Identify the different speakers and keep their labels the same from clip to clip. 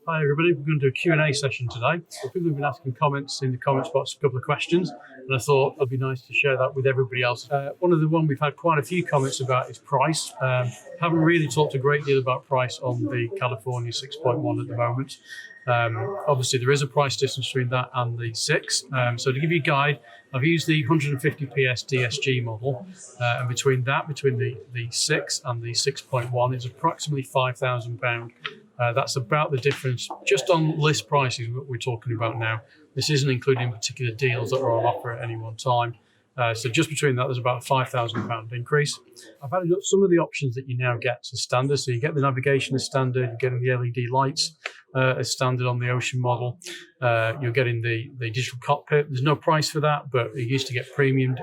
Speaker 1: Hi everybody, we're going to do a Q&A session today. People have been asking comments in the comments box, a couple of questions, and I thought it'd be nice to share that with everybody else. One of the ones we've had quite a few comments about is price. Haven't really talked a great deal about price on the California 6.1 at the moment. Obviously there is a price difference between that and the 6. So to give you a guide, I've used the 150 PS DSG model, and between the 6 and the 6.1 is approximately £5,000. That's about the difference just on list prices that we're talking about now. This isn't including particular deals that are on offer at any one time. So just between that, there's about a £5,000 increase. I've added up some of the options that you now get as standard. So you get the navigation as standard, you're getting the LED lights as standard on the Ocean model. You're getting the digital cockpit. There's no price for that, but you used to get premium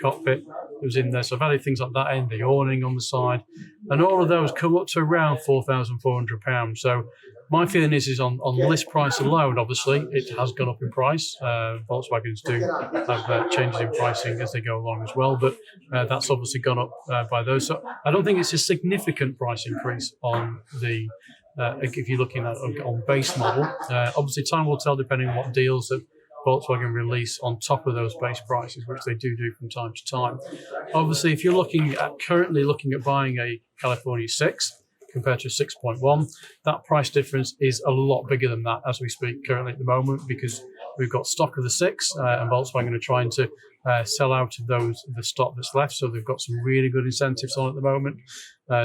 Speaker 1: cockpit. It was in there. So I've added things like that in, the awning on the side. And all of those come up to around £4,400. So my feeling is on list price alone, obviously, it has gone up in price. Volkswagens do have changes in pricing as they go along as well, but that's obviously gone up by those. So I don't think it's a significant price increase on the, if you're looking at on base model. Obviously, time will tell depending on what deals that Volkswagen release on top of those base prices, which they do from time to time. Obviously, if you're currently looking at buying a California 6, compared to a 6.1, that price difference is a lot bigger than that as we speak currently at the moment, because we've got stock of the 6 and Volkswagen are trying to sell out of the stock that's left. So they've got some really good incentives on at the moment.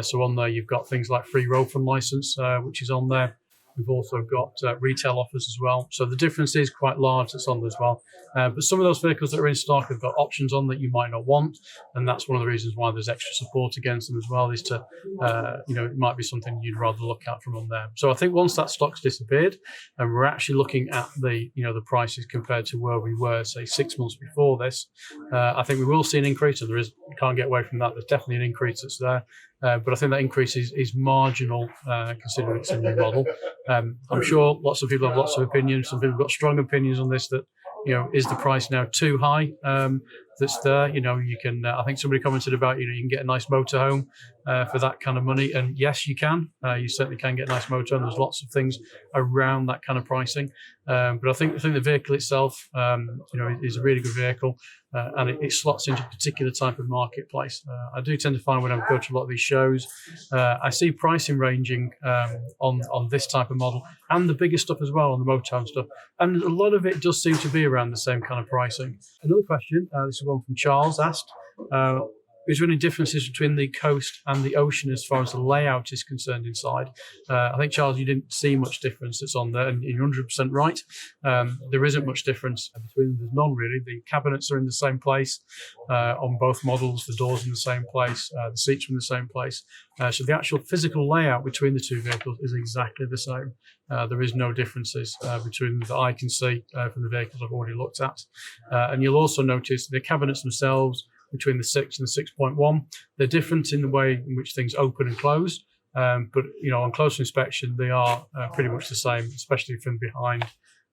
Speaker 1: So on there, you've got things like free road fund license, which is on there. We've also got retail offers as well. So the difference is quite large that's on there as well. But some of those vehicles that are in stock have got options on that you might not want. And that's one of the reasons why there's extra support against them as well, is to, it might be something you'd rather look at from on there. So I think once that stock's disappeared and we're actually looking at the prices compared to where we were, say, 6 months before this, I think we will see an increase. And you can't get away from that. There's definitely an increase that's there. But I think that increase is marginal, considering it's a new model. I'm sure lots of people have lots of opinions. Some people have got strong opinions on this that, is the price now too high? That's there. You can, I think somebody commented about, you can get a nice motorhome for that kind of money. And yes, you can. You certainly can get a nice motorhome. There's lots of things around that kind of pricing. But I think the vehicle itself, is a really good vehicle. And it slots into a particular type of marketplace. I do tend to find when I go to a lot of these shows, I see pricing ranging on this type of model and the bigger stuff as well, on the motorhome stuff. And a lot of it does seem to be around the same kind of pricing. Another question, this is one from Charles, asked, is there any differences between the coast and the ocean as far as the layout is concerned inside? I think, Charles, you didn't see much difference that's on there, and you're 100% right. There isn't much difference between them. There's none, really. The cabinets are in the same place on both models, the doors in the same place, the seats are in the same place. So the actual physical layout between the two vehicles is exactly the same. There is no differences between them that I can see from the vehicles I've already looked at. And you'll also notice the cabinets themselves, between the 6 and the 6.1, they're different in the way in which things open and close. But on closer inspection, they are pretty much the same, especially from behind.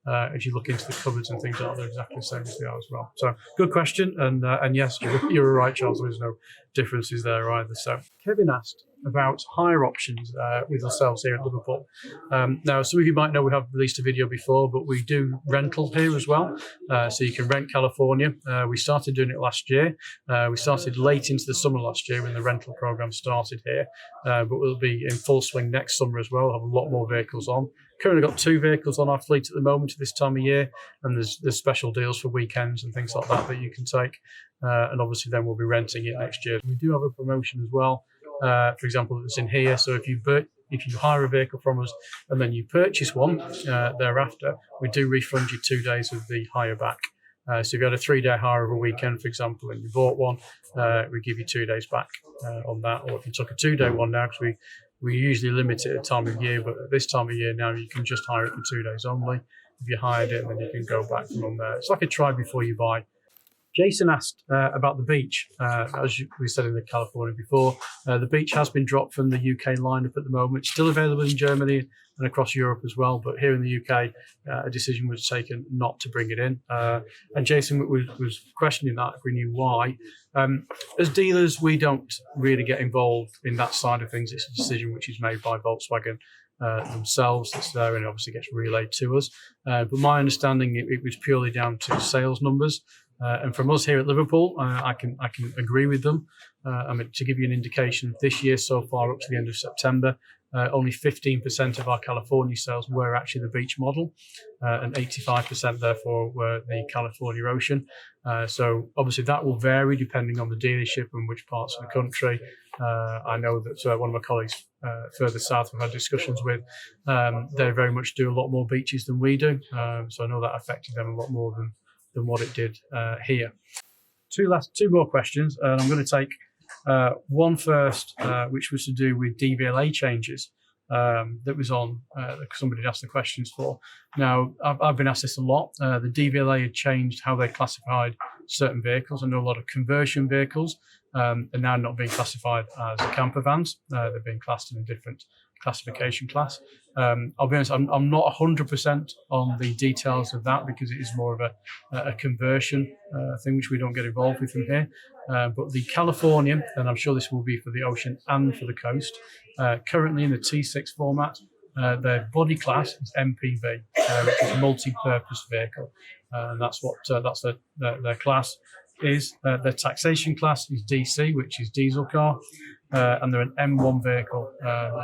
Speaker 1: As you look into the cupboards and things like that, they're exactly the same as they are as well. So good question, and yes, you're right, Charles. There is no differences there either. So Kevin asked about hire options with ourselves here at Liverpool. Now, some of you might know we have released a video before, but we do rental here as well. So you can rent California. We started doing it last year. We started late into the summer last year when the rental program started here, but we'll be in full swing next summer as well. We'll have a lot more vehicles on. Currently got 2 vehicles on our fleet at the moment at this time of year, and there's special deals for weekends and things like that you can take. And obviously then we'll be renting it next year. We do have a promotion as well, for example, that's in here. So if you hire a vehicle from us and then you purchase one thereafter, we do refund you 2 days of the hire back. So if you had a 3-day hire of a weekend, for example, and you bought one, we give you 2 days back on that. Or if you took a 2-day one now, because we usually limit it at time of year, but at this time of year now, you can just hire it for 2 days only. If you hired it, then you can go back from there. It's like a try before you buy. Jason asked about the beach. As we said in the California before, the beach has been dropped from the UK lineup at the moment. It's still available in Germany and across Europe as well, but here in the UK, a decision was taken not to bring it in. And Jason was questioning that if we knew why. As dealers, we don't really get involved in that side of things. It's a decision which is made by Volkswagen. themselves that's there, and it obviously gets relayed to us. But my understanding, it was purely down to sales numbers. And from us here at Liverpool, I can agree with them. I mean, to give you an indication, this year so far, up to the end of September, only 15% of our California sales were actually the beach model, and 85% therefore were the California Ocean. So obviously that will vary depending on the dealership and which parts of the country. I know that one of my colleagues further south we've had discussions with, they very much do a lot more beaches than we do. So I know that affected them a lot more than what it did here. Two more questions, and I'm going to take one first, which was to do with DVLA changes that was on, somebody asked the questions for. Now, I've been asked this a lot. The DVLA had changed how they classified certain vehicles. I know a lot of conversion vehicles are now not being classified as camper vans. They're being classed in a different classification class. I'll be honest, I'm not 100% on the details of that because it is more of a conversion thing which we don't get involved with from here. But the California, and I'm sure this will be for the ocean and for the coast, currently in the T6 format, their body class is MPV, which is multi-purpose vehicle. That's what their class is. Their taxation class is DC, which is diesel car. And they're an M1 vehicle.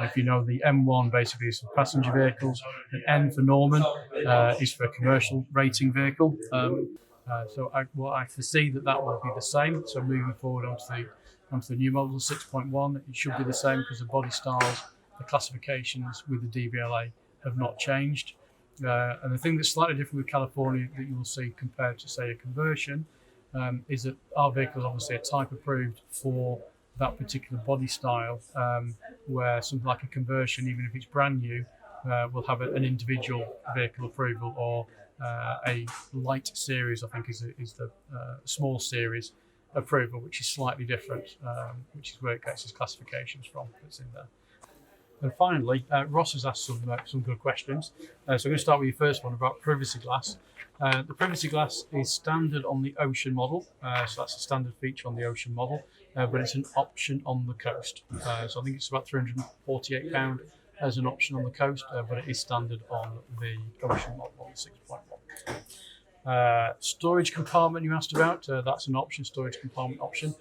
Speaker 1: If you know, the M1 basically is for passenger vehicles, and N for Norman is for a commercial rating vehicle. So I foresee that will be the same. So moving forward onto the new model 6.1, it should be the same because the body styles, the classifications with the DVLA have not changed. And the thing that's slightly different with California that you will see compared to, say, a conversion, is that our vehicle is obviously a type approved for that particular body style, where something like a conversion, even if it's brand new, will have an individual vehicle approval, or a light series, I think is the small series approval, which is slightly different, which is where it gets its classifications from. That's in there. And finally, Ross has asked some good questions. So I'm going to start with your first one about privacy glass. The privacy glass is standard on the Ocean model, so that's a standard feature on the Ocean model, but it's an option on the coast. So I think it's about £348 as an option on the coast, but it is standard on the Ocean model, on the 6.1. Storage compartment you asked about, that's an option, storage compartment option.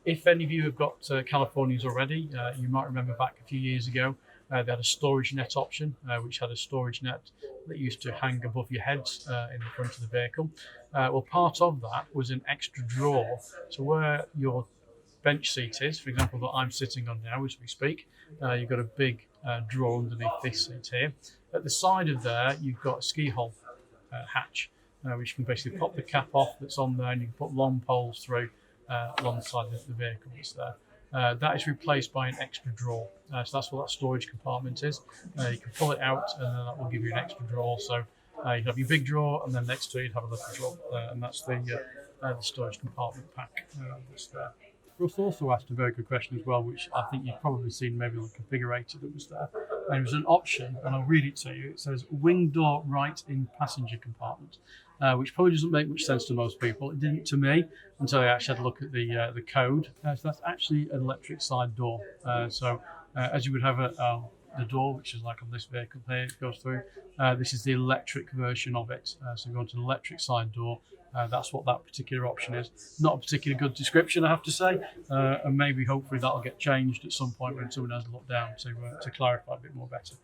Speaker 1: If any of you have got Californias already, you might remember back a few years ago, they had a storage net option, which had a storage net that used to hang above your heads in the front of the vehicle. Well, part of that was an extra drawer. So where your bench seat is, for example, that I'm sitting on now as we speak, you've got a big drawer underneath this seat here. At the side of there, you've got a ski hole hatch, which you can basically pop the cap off that's on there, and you can put long poles through alongside the vehicle that's there. That is replaced by an extra drawer. So that's what that storage compartment is. You can pull it out, and then that will give you an extra drawer. So you have your big drawer, and then next to it you'd have a little drawer, and that's the storage compartment pack that's there. Russ also asked a very good question as well, which I think you've probably seen maybe on the configurator that was there. And it was an option, and I'll read it to you. It says wing door right in passenger compartment, which probably doesn't make much sense to most people. It didn't to me until I actually had a look at the code. So that's actually an electric side door. As you would have the door, which is like on this vehicle here, it goes through. This is the electric version of it. So you go into an electric side door. That's what that particular option is. Not a particularly good description, I have to say, and maybe hopefully that'll get changed at some point when someone has a look down to clarify a bit more better.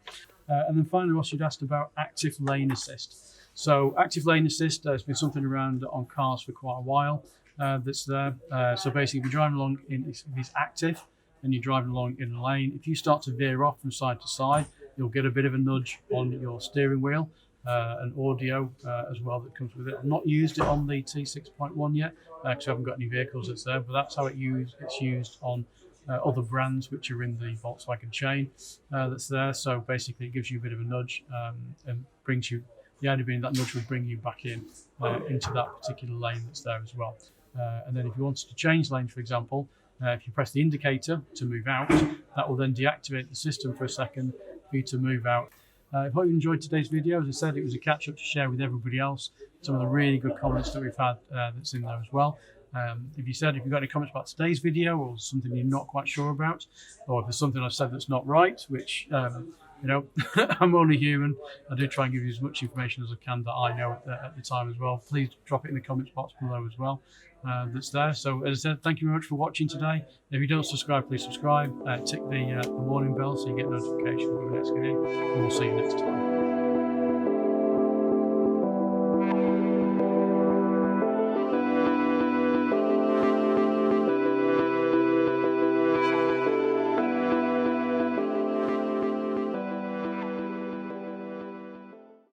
Speaker 1: And then finally, Ross, you'd asked about active lane assist. So active lane assist has been something around on cars for quite a while that's there. So basically, if you're driving along, if it's active and you're driving along in a lane, if you start to veer off from side to side, you'll get a bit of a nudge on your steering wheel. And audio as well that comes with it. I've not used it on the T6.1 yet because I haven't got any vehicles that's there, but that's how it's used on other brands which are in the Volkswagen chain that's there. So basically it gives you a bit of a nudge and brings you, the idea being that nudge would bring you back into that particular lane that's there as well. And then if you wanted to change lane, for example, if you press the indicator to move out, that will then deactivate the system for a second for you to move out. I hope you enjoyed today's video. As I said, it was a catch-up to share with everybody else. Some of the really good comments that we've had that's in there as well. If you've got any comments about today's video or something you're not quite sure about, or if there's something I've said that's not right, which I'm only human. I do try and give you as much information as I can that I know at the time as well. Please drop it in the comments box below as well. That's there. So as I said, thank you very much for watching today. If you don't subscribe, please subscribe. Tick the warning bell so you get notification when the next video. And we'll see you next time.